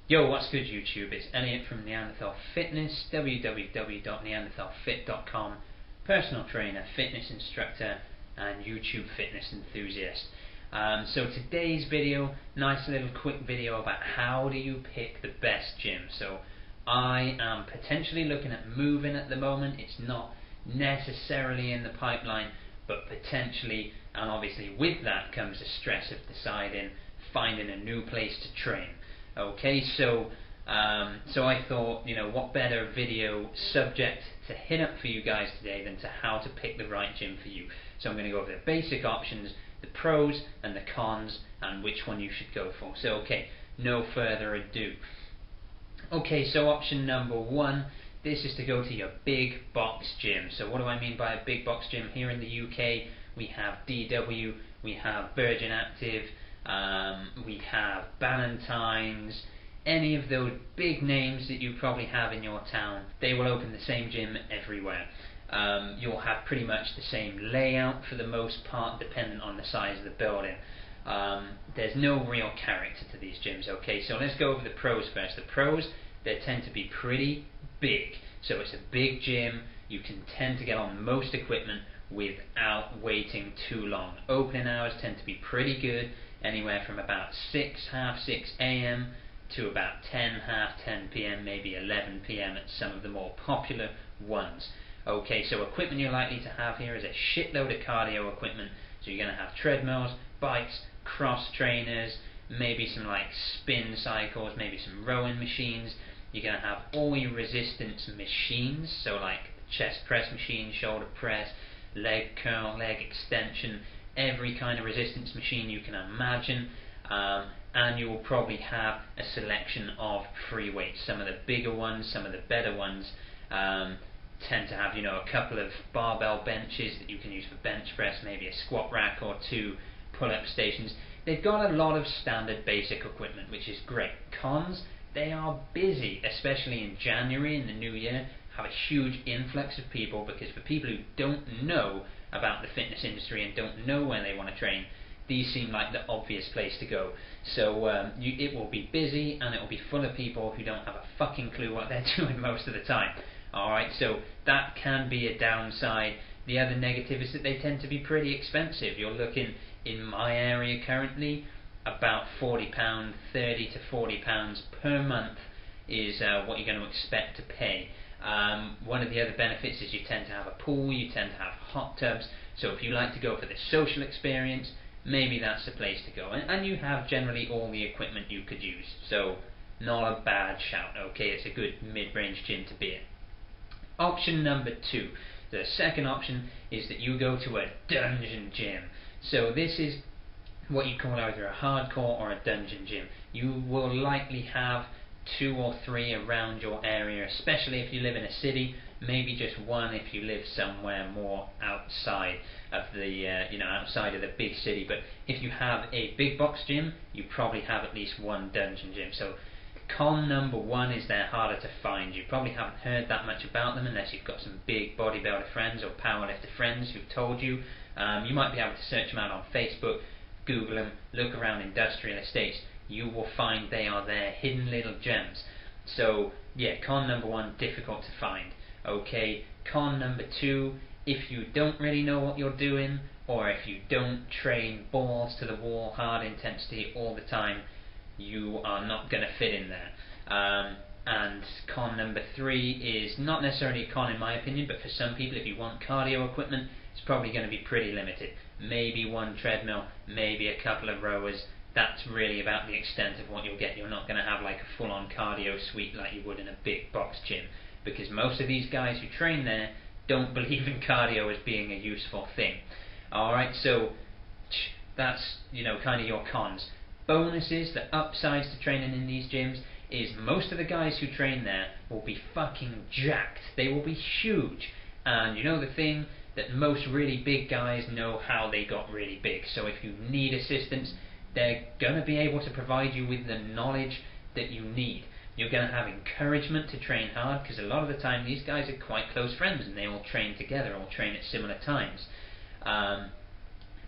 Yo, what's good YouTube? It's Elliot from Neanderthal Fitness, www.neanderthalfit.com, personal trainer, fitness instructor and YouTube fitness enthusiast. So today's video, nice little quick video about how do you pick the best gym. So I am potentially looking at moving at the moment. It's not necessarily in the pipeline, but potentially, and obviously with that comes the stress of finding a new place to train. Okay, so I thought, what better video subject to hit up for you guys today than to how to pick the right gym for you. So I'm going to go over the basic options, the pros and the cons, and which one you should go for. So okay, no further ado. Okay, so option number one, this is to go to your big box gym. So what do I mean by a big box gym? Here in the UK, we have DW, we have Virgin Active, we have Ballantyne's, any of those big names that you probably have in your town. They will open the same gym everywhere. You'll have pretty much the same layout for the most part, depending on the size of the building. There's no real character to these gyms. Okay, so let's go over the pros first. The pros, they tend to be pretty big. So it's a big gym. You can tend to get on most equipment without waiting too long. Opening hours tend to be pretty good, anywhere from about half 6 a.m. to about 10 p.m., maybe 11 p.m. at some of the more popular ones. Okay, so equipment you're likely to have here is a shitload of cardio equipment. So you're going to have treadmills, bikes, cross trainers, maybe some like spin cycles, maybe some rowing machines. You're going to have all your resistance machines, so like chest press machine, shoulder press, leg curl, leg extension, every kind of resistance machine you can imagine. And you will probably have a selection of free weights. Some of the bigger ones, some of the better ones tend to have, a couple of barbell benches that you can use for bench press, maybe a squat rack or two pull-up stations. They've got a lot of standard basic equipment, which is great. Cons, they are busy, especially in January in the new year, have a huge influx of people, because for people who don't know about the fitness industry and don't know where they want to train, these seem like the obvious place to go. So it will be busy and it will be full of people who don't have a fucking clue what they're doing most of the time. Alright, so that can be a downside. The other negative is that they tend to be pretty expensive. You're looking, in my area currently, about £40, £30 to £40 per month is what you're going to expect to pay. One of the other benefits is you tend to have a pool, you tend to have hot tubs, so if you like to go for the social experience, maybe that's the place to go. And you have generally all the equipment you could use, so not a bad shout. Okay, it's a good mid-range gym to be in. Option number two, the second option, is that you go to a dungeon gym. So this is what you call either a hardcore or a dungeon gym. You will likely have 2 or 3 around your area, especially if you live in a city. Maybe just one if you live somewhere more outside of the outside of the big city. But if you have a big box gym, you probably have at least one dungeon gym. So con number one is they're harder to find. You probably haven't heard that much about them unless you've got some big bodybuilder friends or powerlifter friends who've told you. You might be able to search them out on Facebook, Google them, look around industrial estates. You will find they are there, hidden little gems. So yeah, con number one, difficult to find. Okay, con number two, if you don't really know what you're doing, or if you don't train balls to the wall, hard intensity all the time, you are not going to fit in there. And con number three is not necessarily a con in my opinion, but for some people, if you want cardio equipment, it's probably going to be pretty limited. Maybe one treadmill, maybe a couple of rowers. That's really about the extent of what you'll get. You're not going to have like a full-on cardio suite like you would in a big box gym, because most of these guys who train there don't believe in cardio as being a useful thing. Alright, so that's kind of your cons. Bonuses, the upsides to training in these gyms is most of the guys who train there will be fucking jacked. They will be huge. And the thing that most really big guys know how they got really big. So if you need assistance, they're going to be able to provide you with the knowledge that you need. You're going to have encouragement to train hard, because a lot of the time these guys are quite close friends and they all train together or train at similar times.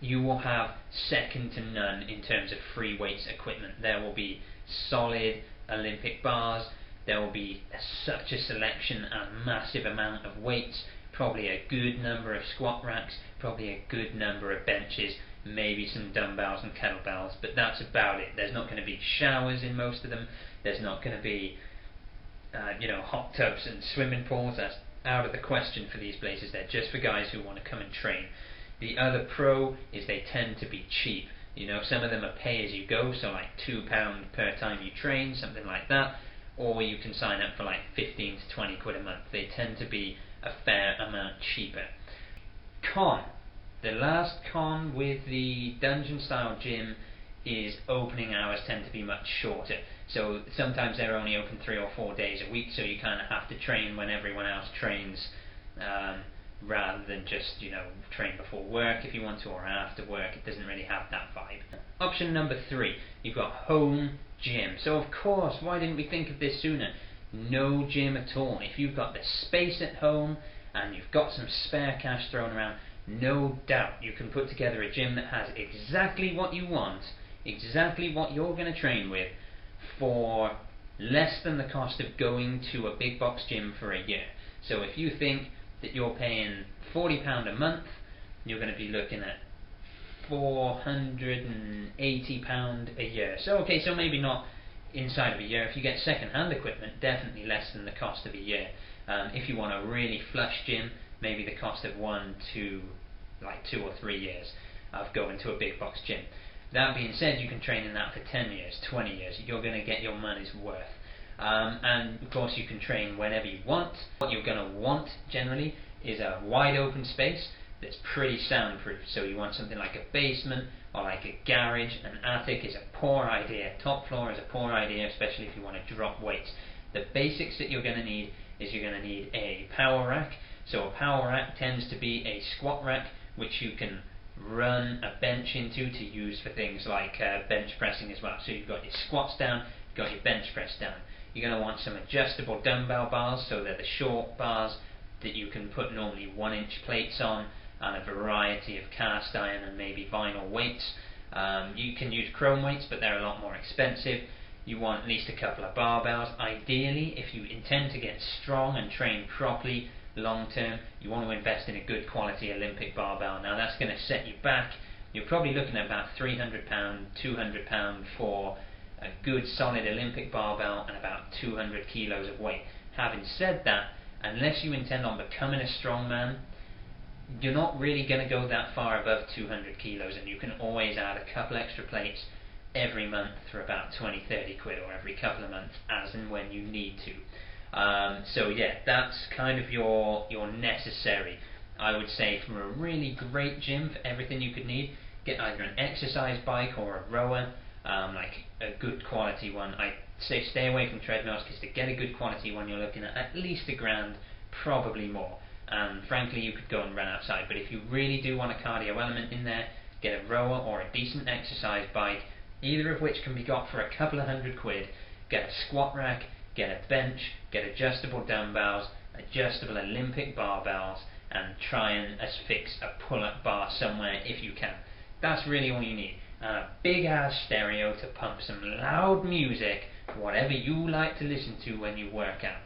You will have second to none in terms of free weights equipment. There will be solid Olympic bars. There will be such a selection and massive amount of weights, probably a good number of squat racks, probably a good number of benches, maybe some dumbbells and kettlebells, but that's about it. There's not going to be showers in most of them. There's not going to be hot tubs and swimming pools. That's out of the question for these places. They're just for guys who want to come and train. The other pro is they tend to be cheap. Some of them are pay as you go, so like £2 per time you train, something like that, or you can sign up for like 15 to 20 quid a month. They tend to be a fair amount cheaper. The last con with the dungeon style gym is opening hours tend to be much shorter. So sometimes they're only open 3 or 4 days a week, so you kind of have to train when everyone else trains, rather than just train before work if you want to, or after work. It doesn't really have that vibe. Option number 3, you've got home gym. So of course, why didn't we think of this sooner? No gym at all. If you've got the space at home and you've got some spare cash thrown around, no doubt you can put together a gym that has exactly what you want, exactly what you're going to train with, for less than the cost of going to a big box gym for a year. So if you think that you're paying £40 a month, you're going to be looking at £480 a year. So maybe not inside of a year. If you get second-hand equipment, definitely less than the cost of a year. If you want a really flush gym, maybe the cost of 1 to like 2 or 3 years of going to a big box gym. That being said, you can train in that for 10 years, 20 years. You're going to get your money's worth. And of course you can train whenever you want. What you're going to want generally is a wide open space that's pretty soundproof. So you want something like a basement or like a garage. An attic is a poor idea. Top floor is a poor idea, especially if you want to drop weights. The basics that you're going to need is you're going to need a power rack. So a power rack tends to be a squat rack which you can run a bench into to use for things like bench pressing as well. So you've got your squats down, you've got your bench press down. You're going to want some adjustable dumbbell bars, so they're the short bars that you can put normally 1-inch plates on, and a variety of cast iron and maybe vinyl weights. You can use chrome weights, but they're a lot more expensive. You want at least a couple of barbells. Ideally, if you intend to get strong and train properly long term, you want to invest in a good quality Olympic barbell. Now that's going to set you back. You're probably looking at about £300, £200 for a good solid Olympic barbell and about 200 kilos of weight. Having said that, unless you intend on becoming a strongman, you're not really going to go that far above 200 kilos, and you can always add a couple extra plates every month for about 20-30 quid, or every couple of months as and when you need to. So yeah, that's kind of your necessary. I would say from a really great gym for everything you could need, get either an exercise bike or a rower, like a good quality one. I say stay away from treadmills, because to get a good quality one you're looking at least £1,000, probably more. And frankly, you could go and run outside, but if you really do want a cardio element in there, get a rower or a decent exercise bike, either of which can be got for a couple of £100. Get a squat rack, get a bench, get adjustable dumbbells, adjustable Olympic barbells, and try and affix a pull-up bar somewhere if you can. That's really all you need. And a big ass stereo to pump some loud music, whatever you like to listen to when you work out.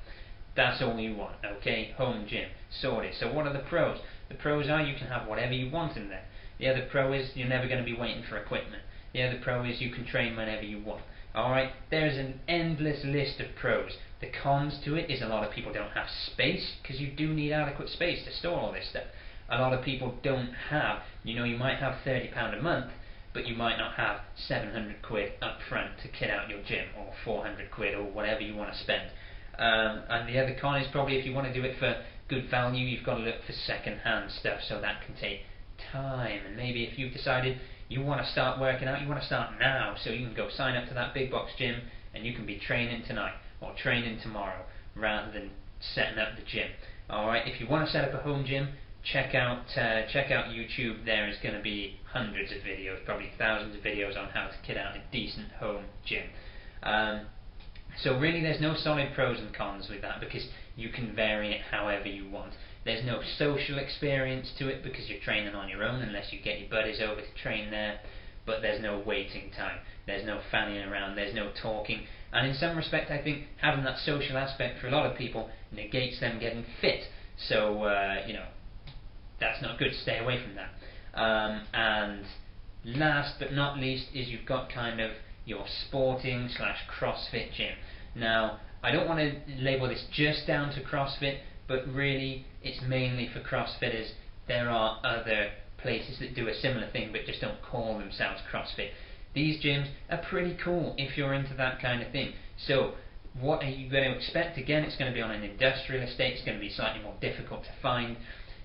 That's all you want, okay? Home gym, sorted. So what are the pros? The pros are you can have whatever you want in there. The other pro is you're never going to be waiting for equipment. The other pro is you can train whenever you want. Alright, there's an endless list of pros. The cons to it is a lot of people don't have space, because you do need adequate space to store all this stuff. A lot of people don't have, you might have £30 a month, but you might not have 700 quid up front to kit out your gym, or 400 quid, or whatever you want to spend. And the other con is probably if you want to do it for good value, you've got to look for second-hand stuff, so that can take time. And maybe if you've decided you want to start working out, you want to start now, so you can go sign up to that big box gym and you can be training tonight or training tomorrow rather than setting up the gym. Alright, if you want to set up a home gym, check out YouTube. There is going to be hundreds of videos, probably thousands of videos on how to kit out a decent home gym. So really there's no solid pros and cons with that, because you can vary it however you want. There's no social experience to it because you're training on your own unless you get your buddies over to train there. but there's no waiting time, there's no fanning around, there's no talking, and in some respect I think having that social aspect for a lot of people negates them getting fit. So that's not good. Stay away from that. And last but not least is you've got kind of your sporting / CrossFit gym. Now, I don't want to label this just down to CrossFit, but really it's mainly for CrossFitters. There are other places that do a similar thing but just don't call themselves CrossFit. These gyms are pretty cool if you're into that kind of thing. So what are you going to expect? Again, it's going to be on an industrial estate, it's going to be slightly more difficult to find.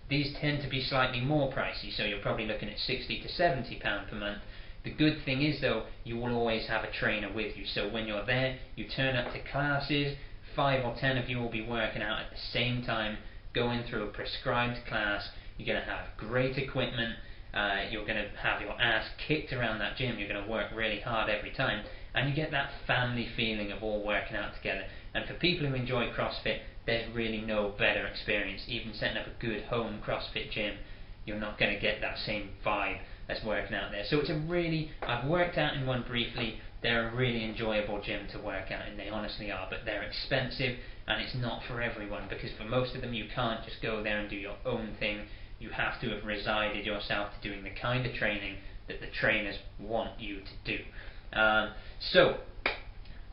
These tend to be slightly more pricey, so you're probably looking at £60 to £70 per month. The good thing is though, you will always have a trainer with you, so when you're there, you turn up to classes, 5 or 10 of you will be working out at the same time, going through a prescribed class. You're going to have great equipment, you're going to have your ass kicked around that gym, you're going to work really hard every time, and you get that family feeling of all working out together. And for people who enjoy CrossFit, there's really no better experience. Even setting up a good home CrossFit gym, you're not going to get that same vibe as working out there. So it's a really, I've worked out in one briefly, they're a really enjoyable gym to work out, and they honestly are, but they're expensive, and it's not for everyone, because for most of them you can't just go there and do your own thing. You have to have resided yourself to doing the kind of training that the trainers want you to do. So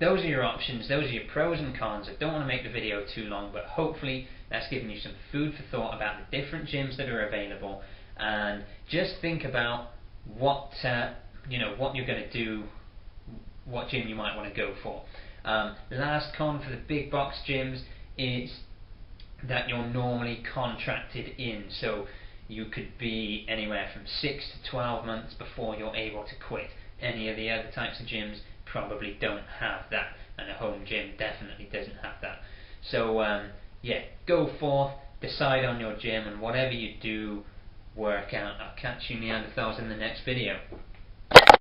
those are your options, those are your pros and cons. I don't want to make the video too long, but hopefully that's given you some food for thought about the different gyms that are available, and just think about what what you're going to do, what gym you might want to go for. Last con for the big box gyms is that you're normally contracted in, so you could be anywhere from 6 to 12 months before you're able to quit. Any of the other types of gyms probably don't have that, and a home gym definitely doesn't have that. So yeah, go forth, decide on your gym, and whatever you do, work out. I'll catch you Neanderthals in the next video.